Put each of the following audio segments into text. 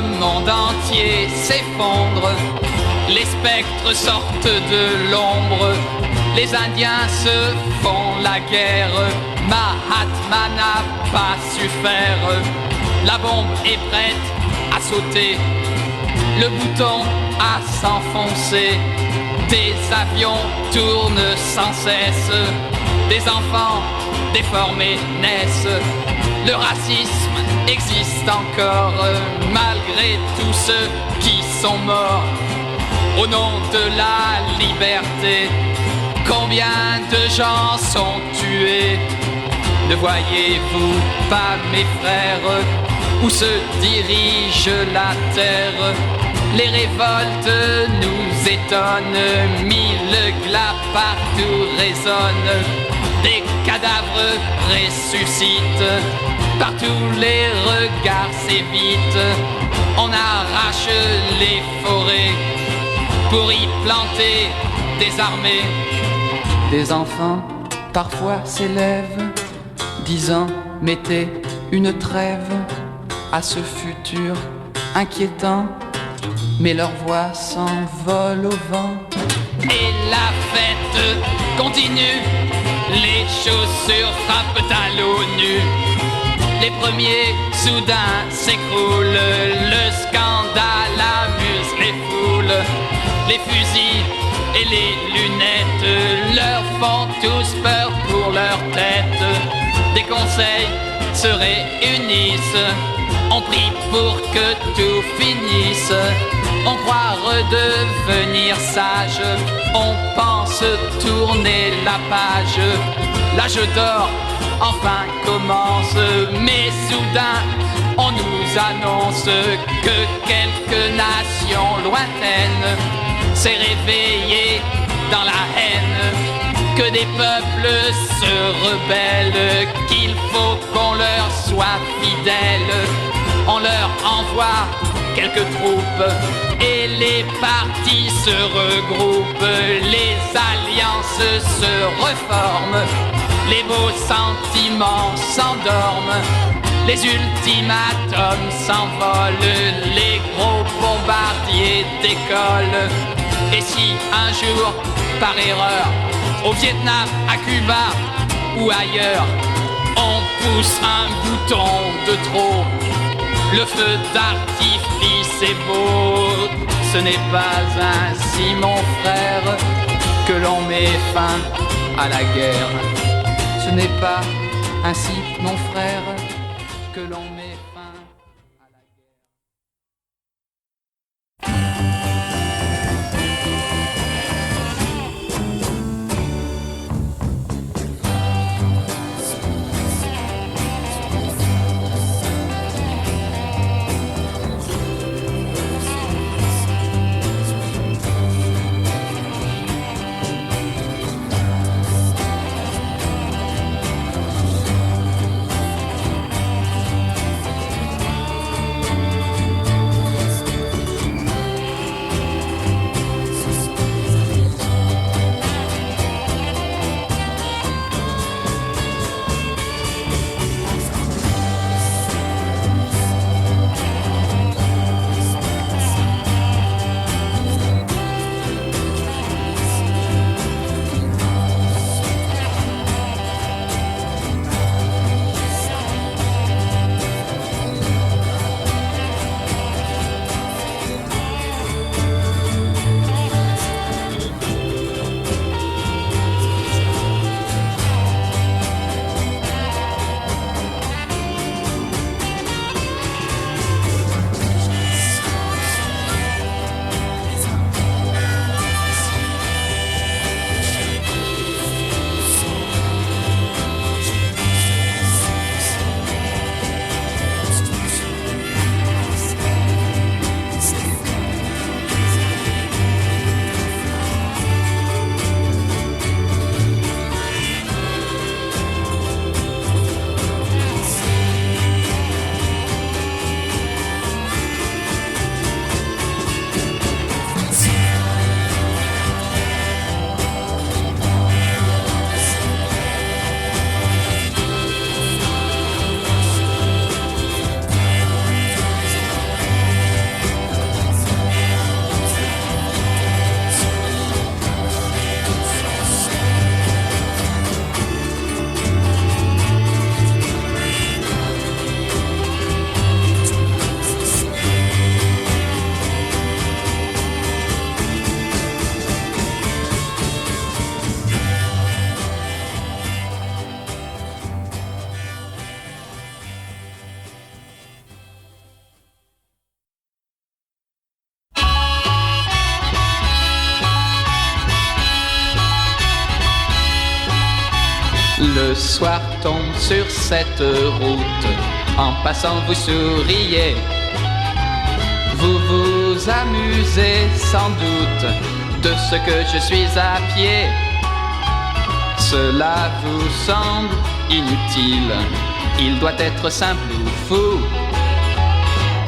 le monde entier s'effondre. Les spectres sortent de l'ombre. Les Indiens se font la guerre. Mahatma n'a pas su faire. La bombe est prête à sauter. Le bouton à s'enfoncer. Des avions tournent sans cesse. Des enfants déformés naissent. Le racisme existe encore malgré tous ceux qui sont morts. Au nom de la liberté, combien de gens sont tués? Ne voyez-vous pas, mes frères, où se dirige la terre? Les révoltes nous étonnent, mille glas partout résonnent. Des cadavres ressuscitent, partout les regards s'évitent. On arrache les forêts pour y planter des armées. Des enfants parfois s'élèvent, disant mettez une trêve à ce futur inquiétant, mais leur voix s'envole au vent. Et la fête continue, les chaussures frappent à l'ONU. Les premiers soudain s'écroulent, le scandale amuse les foules. Les fusils et les lunettes leur font tous peur pour leur tête. Des conseils se réunissent, on prie pour que tout finisse. On croit redevenir sage, on pense tourner la page. L'âge d'or enfin commence, mais soudain on nous annonce que quelques nations lointaines s'est réveillée dans la haine, que des peuples se rebellent, qu'il faut qu'on leur soit fidèle. On leur envoie quelques troupes et les partis se regroupent, les alliances se reforment, les beaux sentiments s'endorment, les ultimatums s'envolent, les gros bombardiers décollent. Et si un jour, par erreur, au Vietnam, à Cuba ou ailleurs, on pousse un bouton de trop, le feu d'artifice est beau. Ce n'est pas ainsi, mon frère, que l'on met fin à la guerre. Ce n'est pas ainsi, mon frère, que l'on met fin à la guerre. Le soir tombe sur cette route, en passant vous souriez. Vous vous amusez sans doute de ce que je suis à pied. Cela vous semble inutile, il doit être simple ou fou.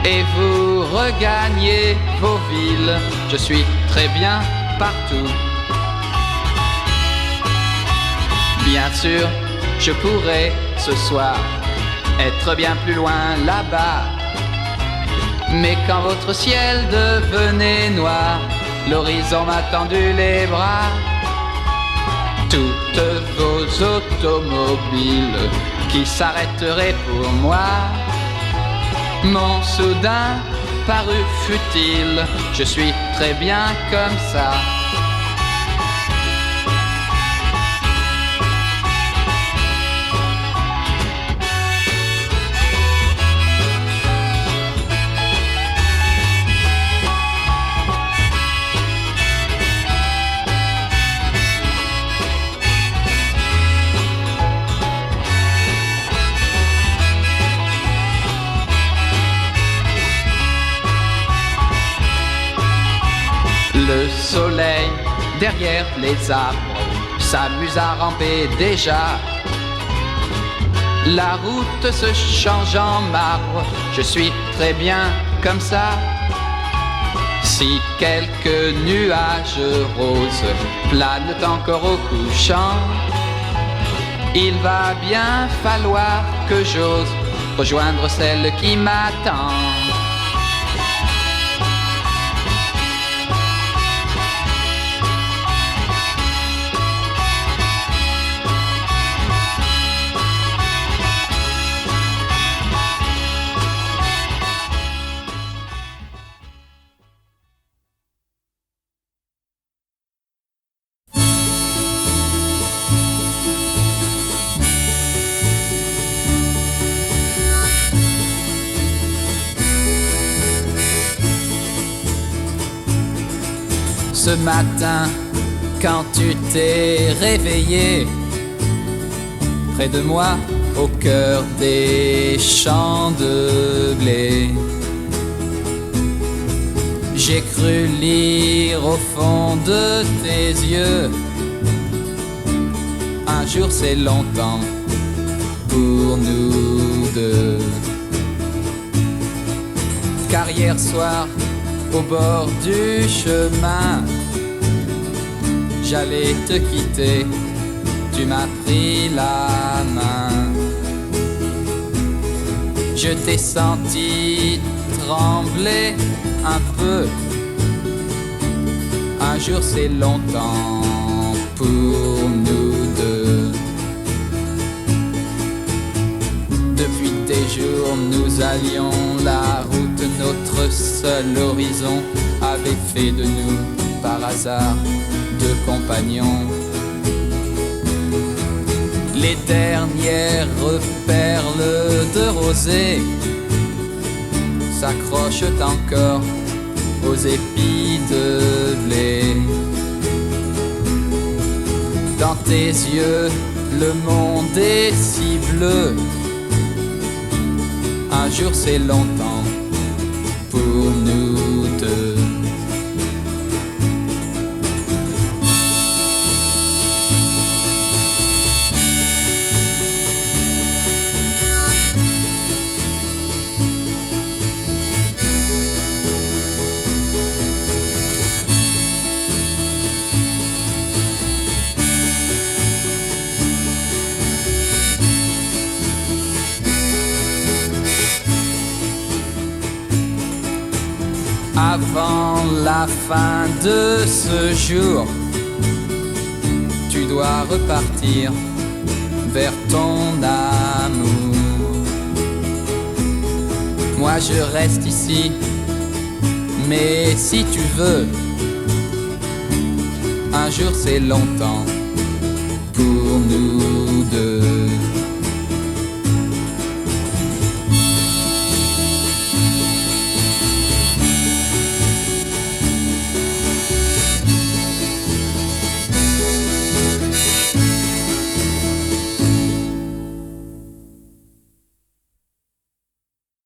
Et vous regagnez vos villes, je suis très bien partout. Bien sûr, je pourrais ce soir être bien plus loin là-bas. Mais quand votre ciel devenait noir, l'horizon m'a tendu les bras. Toutes vos automobiles qui s'arrêteraient pour moi m'ont soudain paru futile. Je suis très bien comme ça. Le soleil derrière les arbres s'amuse à ramper déjà. La route se change en marbre, je suis très bien comme ça. Si quelques nuages roses planent encore au couchant, il va bien falloir que j'ose rejoindre celle qui m'attend. Ce matin, quand tu t'es réveillé, près de moi, au cœur des champs de blé, j'ai cru lire au fond de tes yeux: un jour c'est longtemps pour nous deux. Car hier soir, au bord du chemin, j'allais te quitter, tu m'as pris la main. Je t'ai senti trembler un peu. Un jour c'est longtemps pour nous deux. Depuis des jours nous allions la route, notre seul horizon avait fait de nous par hasard deux compagnons. Les dernières perles de rosée s'accrochent encore aux épis de blé. Dans tes yeux, le monde est si bleu. Un jour c'est longtemps pour nous deux. Avant la fin de ce jour, tu dois repartir vers ton amour. Moi je reste ici, mais si tu veux, un jour c'est longtemps pour nous deux.